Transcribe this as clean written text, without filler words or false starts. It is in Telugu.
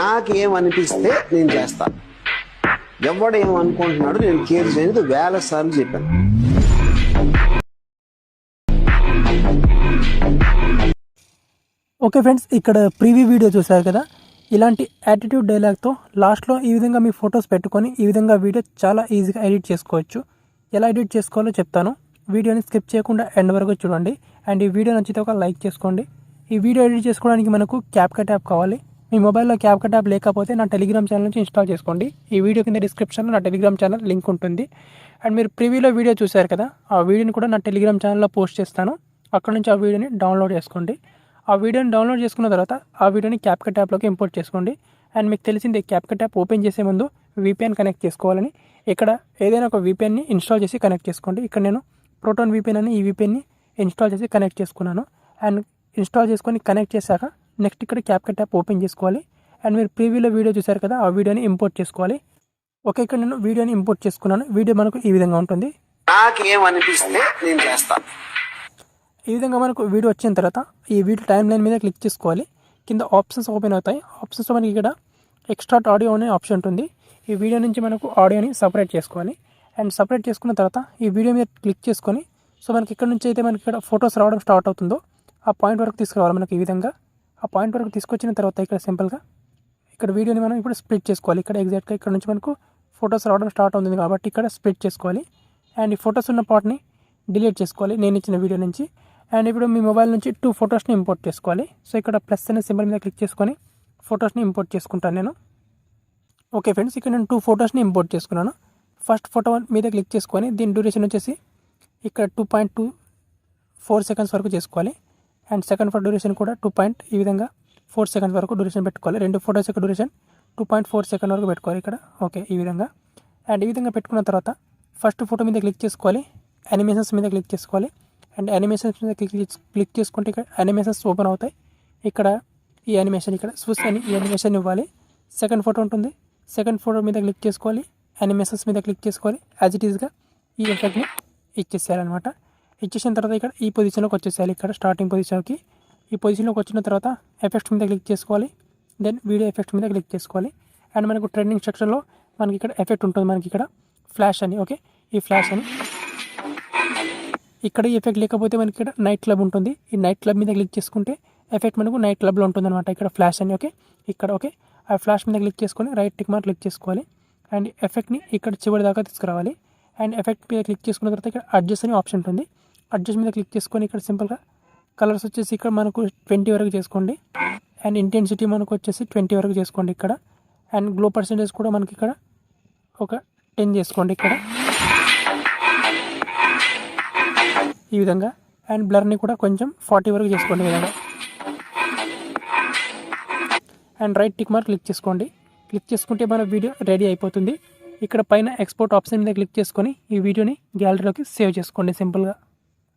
నాకేమనిపిస్తే నేను చేస్తా. ఎవడు ఏమనుకుంటున్నాడు నేను కేర్ చేయదు. వేల సార్లు చెప్పాను. ఓకే ఫ్రెండ్స్, ఇక్కడ ప్రీవ్యూ వీడియో చూసారు కదా. ఇలాంటి యాటిట్యూడ్ డైలాగ్తో లాస్ట్లో ఈ విధంగా మీ ఫొటోస్ పెట్టుకొని ఈ విధంగా వీడియో చాలా ఈజీగా ఎడిట్ చేసుకోవచ్చు. ఎలా ఎడిట్ చేసుకోవాలో చెప్తాను. వీడియోని స్కిప్ చేయకుండా ఎండ్ వరకు చూడండి. అండ్ ఈ వీడియో నచ్చితే ఒక లైక్ చేసుకోండి. ఈ వీడియో ఎడిట్ చేసుకోవడానికి మనకు క్యాప్కట్ యాప్ కావాలి. మీ మొబైల్లో క్యాప్కట్ యాప్ లేకపోతే నా టెలిగ్రామ్ ఛానల్ నుంచి ఇన్స్టాల్ చేసుకోండి. ఈ వీడియో కింద డిస్క్రిప్షన్లో నా టెలిగ్రామ్ ఛానల్ లింక్ ఉంటుంది. అండ్ మీరు ప్రీవ్యూలో వీడియో చూశారు కదా, ఆ వీడియోని కూడా నా టెలిగ్రామ్ ఛానల్లో పోస్ట్ చేస్తాను. అక్కడ నుంచి ఆ వీడియోని డౌన్లోడ్ చేసుకోండి. ఆ వీడియోని డౌన్లోడ్ చేసుకున్న తర్వాత ఆ వీడియోని క్యాప్కట్ యాప్లోకి ఇంపోర్ట్ చేసుకోండి. అండ్ మీకు తెలిసిందే, క్యాప్కట్ యాప్ ఓపెన్ చేసే ముందు VPN కనెక్ట్ చేసుకోవాలని. ఇక్కడ ఏదైనా ఒక VPNని ఇన్స్టాల్ చేసి కనెక్ట్ చేసుకోండి. ఇక్కడ నేను ప్రోటాన్ VPN అని ఈ VPNని ఇన్స్టాల్ చేసి కనెక్ట్ చేసుకున్నాను. అండ్ ఇన్స్టాల్ చేసుకొని కనెక్ట్ చేశాక నెక్స్ట్ ఇక్కడ క్యాప్కట్ యాప్ ఓపెన్ చేసుకోవాలి. అండ్ మీరు ప్రీవ్యూలో వీడియో చూశారు కదా, ఆ వీడియోని ఇంపోర్ట్ చేసుకోవాలి. ఓకే, ఇక్కడ నేను వీడియోని ఇంపోర్ట్ చేసుకున్నాను. వీడియో మనకు ఈ విధంగా ఉంటుంది. నాకేమనిపిస్తే నేను చేస్తా. ఈ విధంగా మనకు వీడియో వచ్చిన తర్వాత ఈ వీడియో టైమ్ లైన్ మీద క్లిక్ చేసుకోవాలి. కింద ఆప్షన్స్ ఓపెన్ అవుతాయి. ఆప్షన్స్లో మనకి ఇక్కడ ఎక్స్ట్రాక్ట్ ఆడియో అనే ఆప్షన్ ఉంటుంది. ఈ వీడియో నుంచి మనకు ఆడియోని సపరేట్ చేసుకోవాలి. అండ్ సపరేట్ చేసుకున్న తర్వాత ఈ వీడియో మీద క్లిక్ చేసుకొని సో మనకి ఇక్కడ నుంచి అయితే మనకి ఇక్కడ ఫొటోస్ రావడం స్టార్ట్ అవుతుందో ఆ పాయింట్ వరకు తీసుకురావాలి. మనకి ఈ విధంగా ఆ పాయింట్ వరకు తీసుకొచ్చిన తర్వాత ఇక్కడ సింపుల్గా ఇక్కడ వీడియోని మనం ఇప్పుడు స్ప్లిట్ చేసుకోవాలి. ఇక్కడ ఎగ్జాక్ట్గా ఇక్కడ నుంచి మనకు ఫొటోస్ రావడం స్టార్ట్ అవుతుంది కాబట్టి ఇక్కడ స్ప్లిట్ చేసుకోవాలి. అండ్ ఈ ఫొటోస్ ఉన్న పార్ట్ని డిలీట్ చేసుకోవాలి నేను ఇచ్చిన వీడియో నుంచి. అండ్ ఇప్పుడు మీ మొబైల్ నుంచి 2 ఫొటోస్ని ఇంపోర్ట్ చేసుకోవాలి. సో ఇక్కడ ప్లస్ అనే సింబల్ మీద క్లిక్ చేసుకొని ఫొటోస్ని ఇంపోర్ట్ చేసుకుంటాను నేను. ఓకే ఫ్రెండ్స్, ఇక్కడ నేను 2 ఫొటోస్ని ఇంపోర్ట్ చేసుకున్నాను. ఫస్ట్ ఫోటో మీద క్లిక్ చేసుకొని దీని డ్యూరేషన్ వచ్చేసి ఇక్కడ 2.24 సెకండ్స్ వరకు చేసుకోవాలి. అండ్ సెకండ్ ఫోటో డ్యూరేషన్ కూడా ఈ విధంగా 4 సెకండ్స్ వరకు డ్యూరేషన్ పెట్టుకోవాలి. 2 ఫొటోస్ యొక్క డ్యూరేషన్ 2.4 సెకండ్ వరకు పెట్టుకోవాలి ఇక్కడ. ఓకే, ఈ విధంగా. అండ్ ఈ విధంగా పెట్టుకున్న తర్వాత ఫస్ట్ ఫోటో మీద క్లిక్ చేసుకోవాలి. యానిమేషన్స్ మీద క్లిక్ చేసుకోవాలి. అండ్ యానిమేషన్స్ మీద క్లిక్ చేసుకుంటే ఇక్కడ యానిమేషన్స్ ఓపెన్ అవుతాయి. ఇక్కడ ఈ యానిమేషన్ ఇక్కడ స్విచ్ అని ఈ యానిమేషన్ ఇవ్వాలి. సెకండ్ ఫోటో ఉంటుంది. సెకండ్ ఫోటో మీద క్లిక్ చేసుకోవాలి. యానిమేషన్స్ మీద క్లిక్ చేసుకోవాలి. యాజ్ ఇట్ ఈస్గా ఈ ఎఫెక్ట్ని ఇచ్చేసేయాలన్నమాట. ఇచ్చేసిన తర్వాత ఇక్కడ ఈ పొజిషన్లోకి వచ్చేసేయాలి. ఇక్కడ స్టార్టింగ్ పొజిషన్కి ఈ పొజిషన్లోకి వచ్చిన తర్వాత ఎఫెక్ట్స్ మీద క్లిక్ చేసుకోవాలి. దెన్ వీడియో ఎఫెక్ట్స్ మీద క్లిక్ చేసుకోవాలి. అండ్ మనకు ట్రెండింగ్ సెక్షన్లో మనకి ఇక్కడ ఎఫెక్ట్ ఉంటుంది. మనకి ఇక్కడ ఫ్లాష్ అని. ఓకే, ఈ ఫ్లాష్ అని ఇక్కడ ఈ ఎఫెక్ట్ లేకపోతే మనకి ఇక్కడ నైట్ క్లబ్ ఉంటుంది. ఈ నైట్ క్లబ్ మీద క్లిక్ చేసుకుంటే ఎఫెక్ట్ మనకు నైట్ క్లబ్లో ఉంటుంది అనమాట. ఇక్కడ ఫ్లాష్ అని. ఓకే, ఇక్కడ ఓకే ఆ ఫ్లాష్ మీద క్లిక్ చేసుకొని రైట్ టిక్ మార్క్ క్లిక్ చేసుకోవాలి. అండ్ ఎఫెక్ట్ని ఇక్కడ చివరి దాకా తీసుకురావాలి. అండ్ ఎఫెక్ట్ మీద క్లిక్ చేసుకున్న తర్వాత ఇక్కడ అడ్జస్ట్ అనే ఆప్షన్ ఉంటుంది. అడ్జస్ట్ మీద క్లిక్ చేసుకొని ఇక్కడ సింపుల్గా కలర్స్ వచ్చేసి ఇక్కడ మనకు 20 వరకు చేసుకోండి. అండ్ ఇంటెన్సిటీ మనకు వచ్చేసి 20 వరకు చేసుకోండి ఇక్కడ. అండ్ గ్లో పర్సెంటేజ్ కూడా మనకి ఇక్కడ ఒక 10 చేసుకోండి ఇక్కడ ఈ విధంగా. అండ్ బ్లర్ని కూడా కొంచెం 40 వరకు చేసుకోండి ఈ విధంగా. And right tick mark click చేసుకోండి. క్లిక్ చేసుకుంటే మన వీడియో రెడీ అయిపోతుంది. ఇక్కడ పైన ఎక్స్పోర్ట్ ఆప్షన్ మీద క్లిక్ చేసుకొని ఈ వీడియోని గ్యాలరీలోకి సేవ్ చేసుకోండి సింపుల్గా.